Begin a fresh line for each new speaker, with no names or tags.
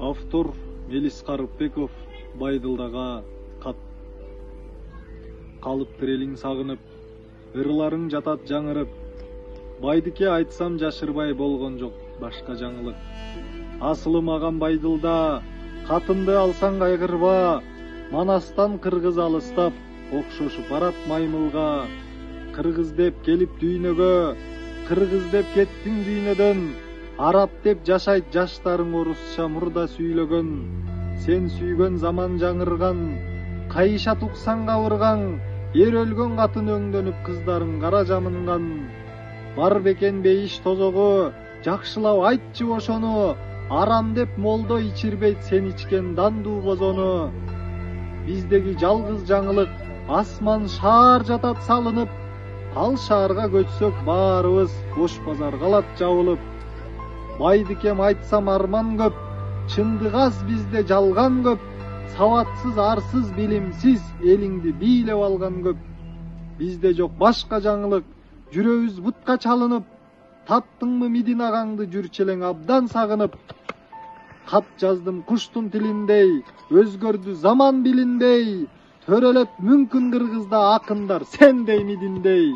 Автор Мелис Карыпбеков Байдылдага кат. Калып тирелиң сагынып, ырларың жатат жаңырып. Байдыке айтсам жашырбай болгон жок башка жаңылык. Асылы маган Байдылда, катынды алсаң кайгырба. Манастан кыргыз алыстап, окшошуп барат маймылга. Кыргыз деп келип дүйнөгө, кыргыз деп кеттиң дүйнөдөн. Арап деп жашайт жаштарың орусча мурда сүйлөгөн. Сен сүйгөн заман жаңырган, кайша туксаң кабыргаң. Эр өлгөн катын өңдөнүп кыздарың кара жамынган. Бар бекен бейиш тозогу, жакшылап айтчы ошону. Арам деп молдо ичирбейт сен ичкен дандуу бозону. Биздеги жалгыз жаңылык, асман шаар жатат салынып. Ал шаарга көчсөк баарыбыз бош базар калат жабылып. Байдыкем айтсам арман көп, чындык аз бизде жалган көп. Сабатсыз, арсыз, билимсиз элиңди бийлеп алган көп. Бизде жок башка жаңылык, жүрөбүз бутка чалынып. Таптыңмы Мидин агаңды жүрчелең абдан сагынып. Кат жаздым куштун тилиндей, өзгөрдү заман билинбей. Төрөлөт мүмкүн кыргызда акындар сендей Мидиндей.